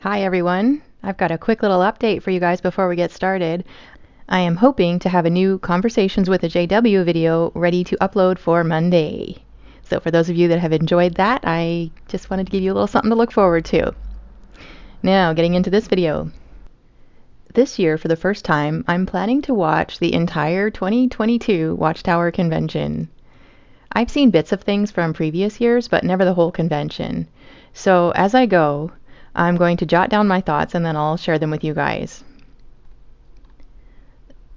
Hi everyone. I've got a quick little update for you guys before we get started. I am hoping to have a new Conversations with a JW video ready to upload for Monday. So for those of you that have enjoyed that, I just wanted to give you a little something to look forward to. Now, getting into this video. This year, for the first time, I'm planning to watch the entire 2022 Watchtower convention. I've seen bits of things from previous years, but never the whole convention. So as I go, I'm going to jot down my thoughts and then I'll share them with you guys.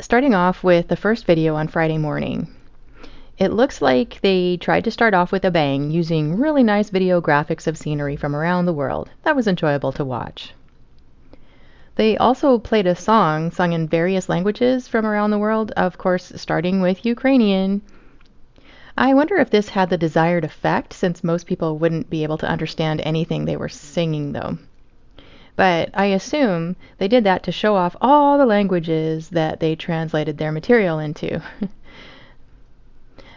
Starting off with the first video on Friday morning. It looks like they tried to start off with a bang using really nice video graphics of scenery from around the world. That was enjoyable to watch. They also played a song sung in various languages from around the world, of course starting with Ukrainian. I wonder if this had the desired effect, since most people wouldn't be able to understand anything they were singing, though. But I assume they did that to show off all the languages that they translated their material into.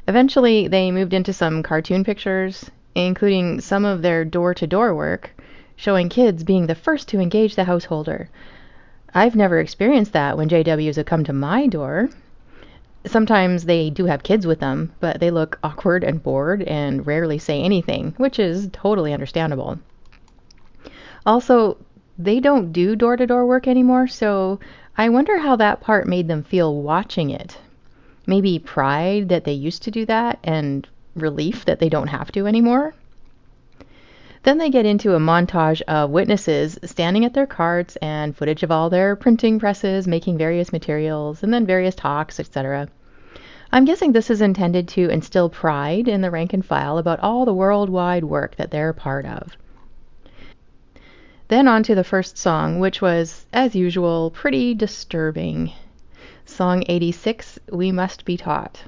Eventually, they moved into some cartoon pictures, including some of their door-to-door work, showing kids being the first to engage the householder. I've never experienced that when JWs have come to my door. Sometimes they do have kids with them, but they look awkward and bored and rarely say anything, which is totally understandable. Also, they don't do door-to-door work anymore, so I wonder how that part made them feel watching it. Maybe pride that they used to do that and relief that they don't have to anymore. Then they get into a montage of witnesses standing at their carts and footage of all their printing presses making various materials and then various talks, etc. I'm guessing this is intended to instill pride in the rank and file about all the worldwide work that they're a part of. Then on to the first song, which was, as usual, pretty disturbing. Song 86, We Must Be Taught.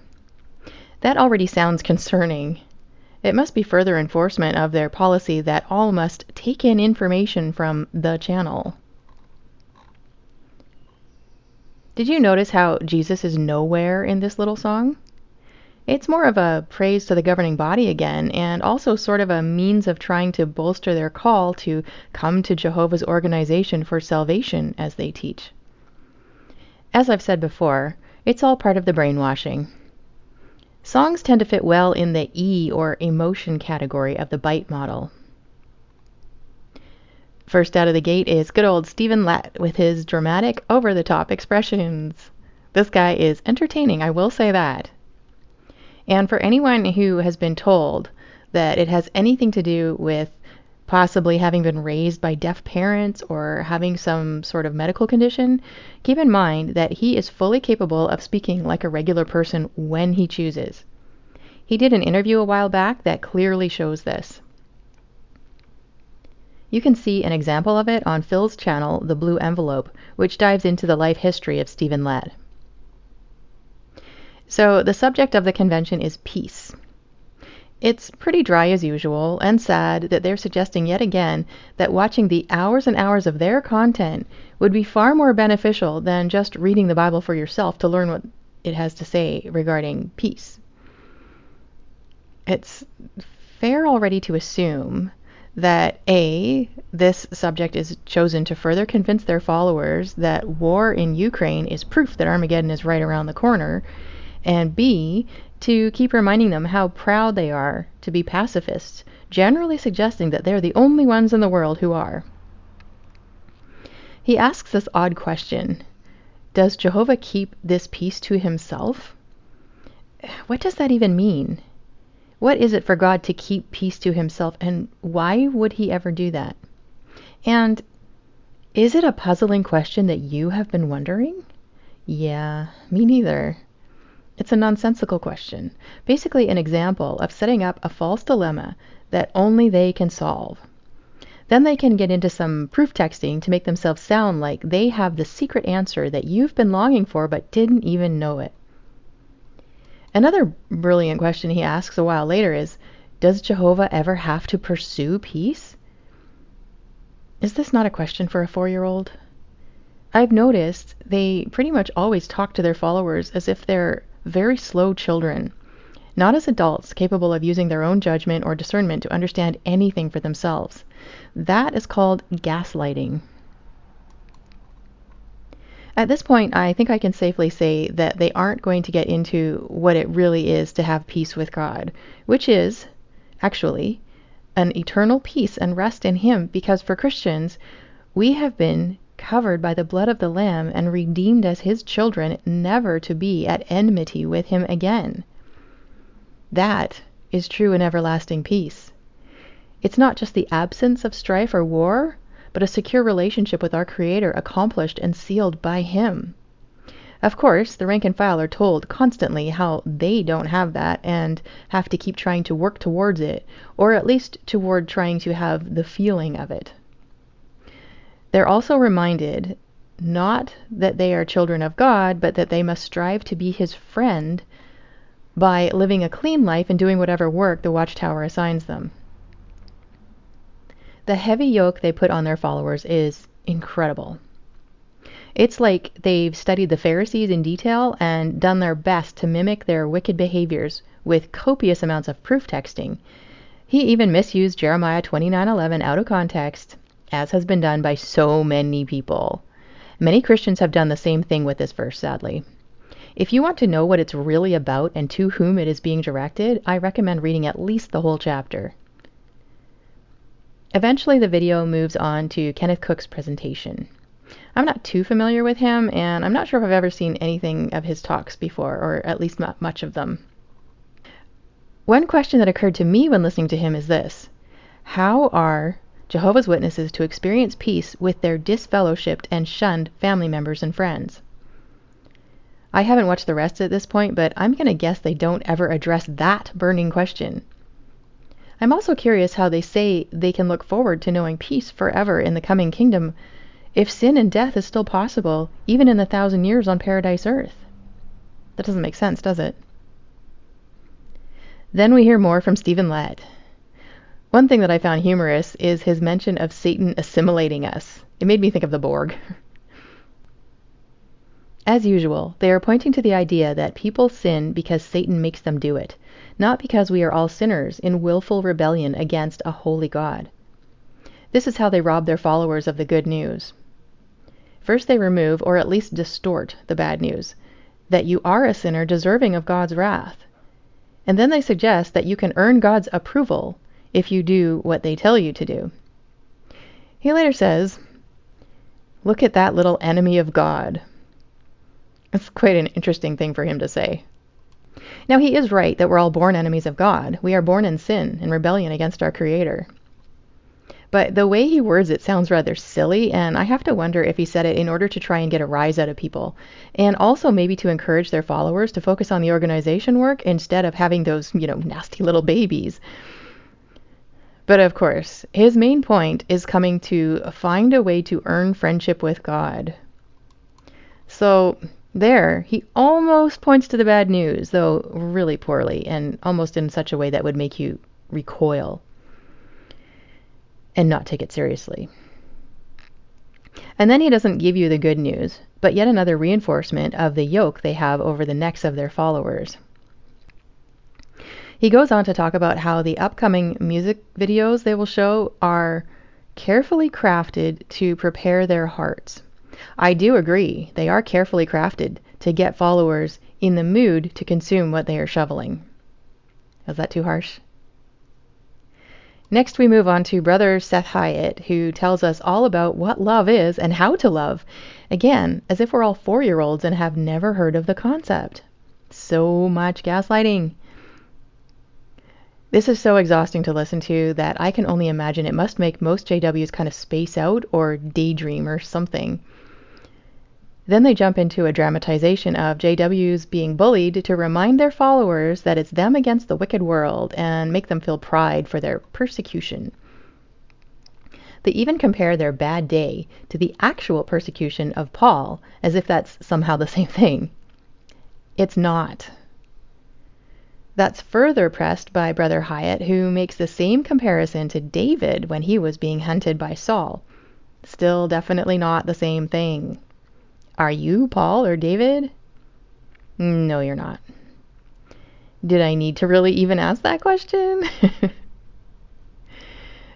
That already sounds concerning. It must be further enforcement of their policy that all must take in information from the channel. Did you notice how Jesus is nowhere in this little song? It's more of a praise to the governing body again, and also sort of a means of trying to bolster their call to come to Jehovah's organization for salvation, as they teach. As I've said before, it's all part of the brainwashing. Songs tend to fit well in the E or emotion category of the bite model. First out of the gate is good old Stephen Lett with his dramatic, over-the-top expressions. This guy is entertaining, I will say that. And for anyone who has been told that it has anything to do with possibly having been raised by deaf parents or having some sort of medical condition, keep in mind that he is fully capable of speaking like a regular person when he chooses. He did an interview a while back that clearly shows this. You can see an example of it on Phil's channel, The Blue Envelope, which dives into the life history of Stephen Lett. So the subject of the convention is peace. It's pretty dry as usual, and sad that they're suggesting yet again that watching the hours and hours of their content would be far more beneficial than just reading the Bible for yourself to learn what it has to say regarding peace. It's fair already to assume that A, this subject is chosen to further convince their followers that war in Ukraine is proof that Armageddon is right around the corner, and B, to keep reminding them how proud they are to be pacifists, generally suggesting that they're the only ones in the world who are. He asks this odd question: does Jehovah keep this peace to himself? What does that even mean? What is it for God to keep peace to himself, and why would he ever do that? And is it a puzzling question that you have been wondering? Yeah, me neither. It's a nonsensical question, basically an example of setting up a false dilemma that only they can solve. Then they can get into some proof texting to make themselves sound like they have the secret answer that you've been longing for but didn't even know it. Another brilliant question he asks a while later is, does Jehovah ever have to pursue peace? Is this not a question for a 4-year-old? I've noticed they pretty much always talk to their followers as if they're very slow children. not as adults capable of using their own judgment or discernment to understand anything for themselves. That is called gaslighting. At this point, I think I can safely say that they aren't going to get into what it really is to have peace with God, which is, actually, an eternal peace and rest in Him, because for Christians, we have been covered by the blood of the Lamb and redeemed as His children, never to be at enmity with Him again. That is true and everlasting peace. It's not just the absence of strife or war, but a secure relationship with our Creator accomplished and sealed by Him. Of course, the rank and file are told constantly how they don't have that and have to keep trying to work towards it, or at least toward trying to have the feeling of it. They're also reminded not that they are children of God, but that they must strive to be His friend by living a clean life and doing whatever work the Watchtower assigns them. The heavy yoke they put on their followers is incredible. It's like they've studied the Pharisees in detail and done their best to mimic their wicked behaviors with copious amounts of proof texting. He even misused Jeremiah 29:11 out of context, as has been done by so many people. Many Christians have done the same thing with this verse, sadly. If you want to know what it's really about and to whom it is being directed, I recommend reading at least the whole chapter. Eventually, the video moves on to Kenneth Cook's presentation. I'm not too familiar with him, and I'm not sure if I've ever seen anything of his talks before, or at least not much of them. One question that occurred to me when listening to him is this: how are Jehovah's Witnesses to experience peace with their disfellowshipped and shunned family members and friends? I haven't watched the rest at this point, but I'm going to guess they don't ever address that burning question. I'm also curious how they say they can look forward to knowing peace forever in the coming kingdom if sin and death is still possible, even in the 1,000 years on Paradise Earth. That doesn't make sense, does it? Then we hear more from Stephen Lett. One thing that I found humorous is his mention of Satan assimilating us. It made me think of the Borg. As usual, they are pointing to the idea that people sin because Satan makes them do it, not because we are all sinners in willful rebellion against a holy God. This is how they rob their followers of the good news. First, they remove, or at least distort, the bad news, that you are a sinner deserving of God's wrath. And then they suggest that you can earn God's approval if you do what they tell you to do. He later says, "Look at that little enemy of God." It's quite an interesting thing for him to say. Now, he is right that we're all born enemies of God. We are born in sin and rebellion against our Creator. But the way he words it sounds rather silly, and I have to wonder if he said it in order to try and get a rise out of people, and also maybe to encourage their followers to focus on the organization work instead of having those, nasty little babies. But of course, his main point is coming to find a way to earn friendship with God. So there, he almost points to the bad news, though really poorly, and almost in such a way that would make you recoil and not take it seriously. And then he doesn't give you the good news, but yet another reinforcement of the yoke they have over the necks of their followers. He goes on to talk about how the upcoming music videos they will show are carefully crafted to prepare their hearts. I do agree, they are carefully crafted to get followers in the mood to consume what they are shoveling. Is that too harsh? Next, we move on to Brother Seth Hyatt, who tells us all about what love is and how to love. Again, as if we're all 4-year-olds and have never heard of the concept. So much gaslighting. This is so exhausting to listen to that I can only imagine it must make most JWs kind of space out or daydream or something. Then they jump into a dramatization of JWs being bullied to remind their followers that it's them against the wicked world and make them feel pride for their persecution. They even compare their bad day to the actual persecution of Paul, as if that's somehow the same thing. It's not. That's further pressed by Brother Hyatt, who makes the same comparison to David when he was being hunted by Saul. Still definitely not the same thing. Are you Paul or David? No, you're not. Did I need to really even ask that question?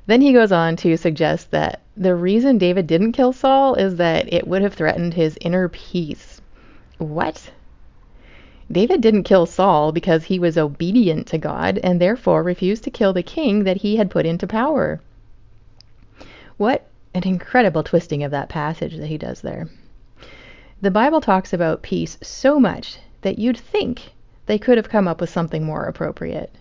Then he goes on to suggest that the reason David didn't kill Saul is that it would have threatened his inner peace. What? David didn't kill Saul because he was obedient to God and therefore refused to kill the king that he had put into power. What an incredible twisting of that passage that he does there. The Bible talks about peace so much that you'd think they could have come up with something more appropriate.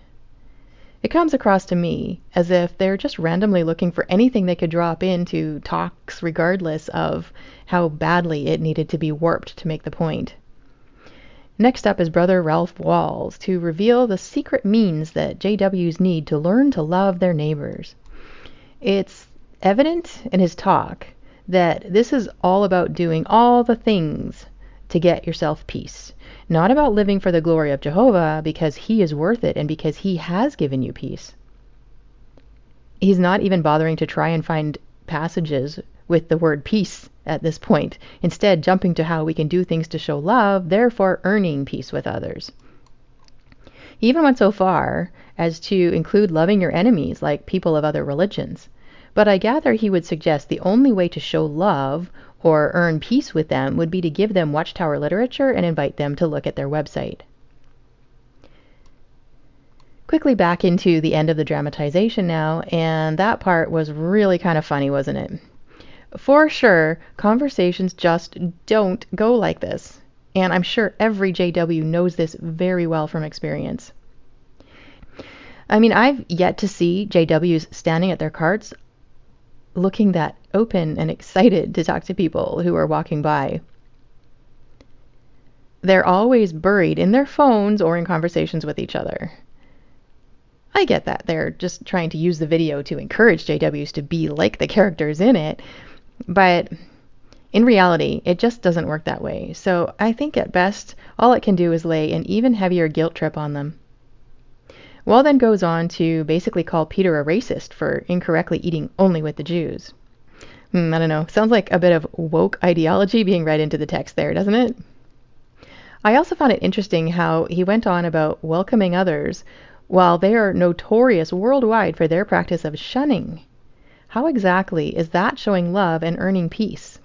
It comes across to me as if they're just randomly looking for anything they could drop into talks regardless of how badly it needed to be warped to make the point. Next up is Brother Ralph Walls to reveal the secret means that JWs need to learn to love their neighbors. It's evident in his talk that this is all about doing all the things to get yourself peace, not about living for the glory of Jehovah because he is worth it and because he has given you peace. He's not even bothering to try and find passages with the word peace at this point, instead jumping to how we can do things to show love, therefore earning peace with others. He even went so far as to include loving your enemies like people of other religions. But I gather he would suggest the only way to show love or earn peace with them would be to give them Watchtower literature and invite them to look at their website. Quickly back into the end of the dramatization now, and that part was really kind of funny, wasn't it? For sure, conversations just don't go like this, and I'm sure every JW knows this very well from experience. I mean, I've yet to see JWs standing at their carts looking that open and excited to talk to people who are walking by. They're always buried in their phones or in conversations with each other. I get that they're just trying to use the video to encourage JWs to be like the characters in it, but in reality, it just doesn't work that way. So I think at best, all it can do is lay an even heavier guilt trip on them. Wall then goes on to basically call Peter a racist for incorrectly eating only with the Jews. I don't know, sounds like a bit of woke ideology being read into the text there, doesn't it? I also found it interesting how he went on about welcoming others while they are notorious worldwide for their practice of shunning. How exactly is that showing love and earning peace?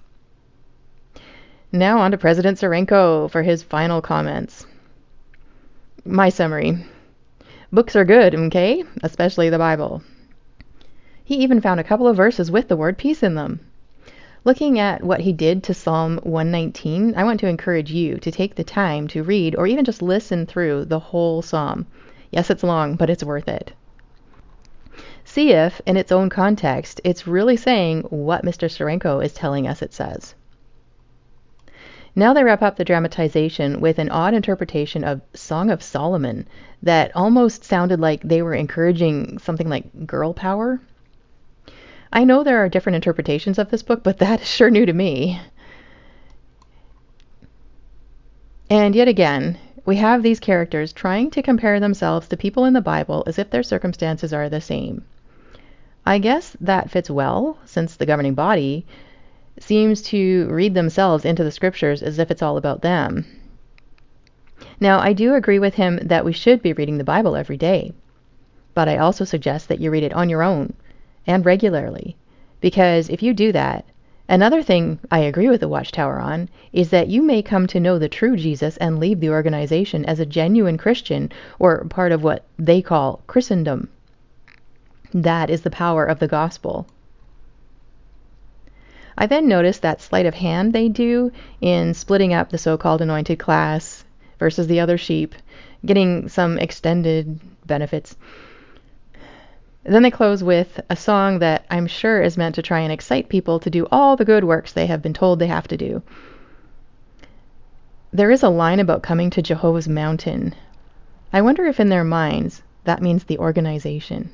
Now on to President Serenko for his final comments. My summary. Books are good, okay? Especially the Bible. He even found a couple of verses with the word peace in them. Looking at what he did to Psalm 119, I want to encourage you to take the time to read or even just listen through the whole psalm. Yes, it's long, but it's worth it. See if, in its own context, it's really saying what Mr. Serenko is telling us it says. Now they wrap up the dramatization with an odd interpretation of Song of Solomon that almost sounded like they were encouraging something like girl power. I know there are different interpretations of this book, but that is sure new to me. And yet again, we have these characters trying to compare themselves to people in the Bible as if their circumstances are the same. I guess that fits well, since the governing body seems to read themselves into the scriptures as if it's all about them. Now, I do agree with him that we should be reading the Bible every day, but I also suggest that you read it on your own and regularly, because if you do that, another thing I agree with the Watchtower on is that you may come to know the true Jesus and leave the organization as a genuine Christian or part of what they call Christendom. That is the power of the gospel. I then noticed that sleight of hand they do in splitting up the so-called anointed class versus the other sheep, getting some extended benefits. Then they close with a song that I'm sure is meant to try and excite people to do all the good works they have been told they have to do. There is a line about coming to Jehovah's mountain. I wonder if in their minds that means the organization.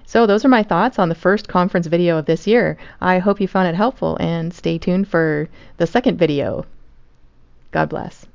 So those are my thoughts on the first conference video of this year. I hope you found it helpful and stay tuned for the second video. God bless.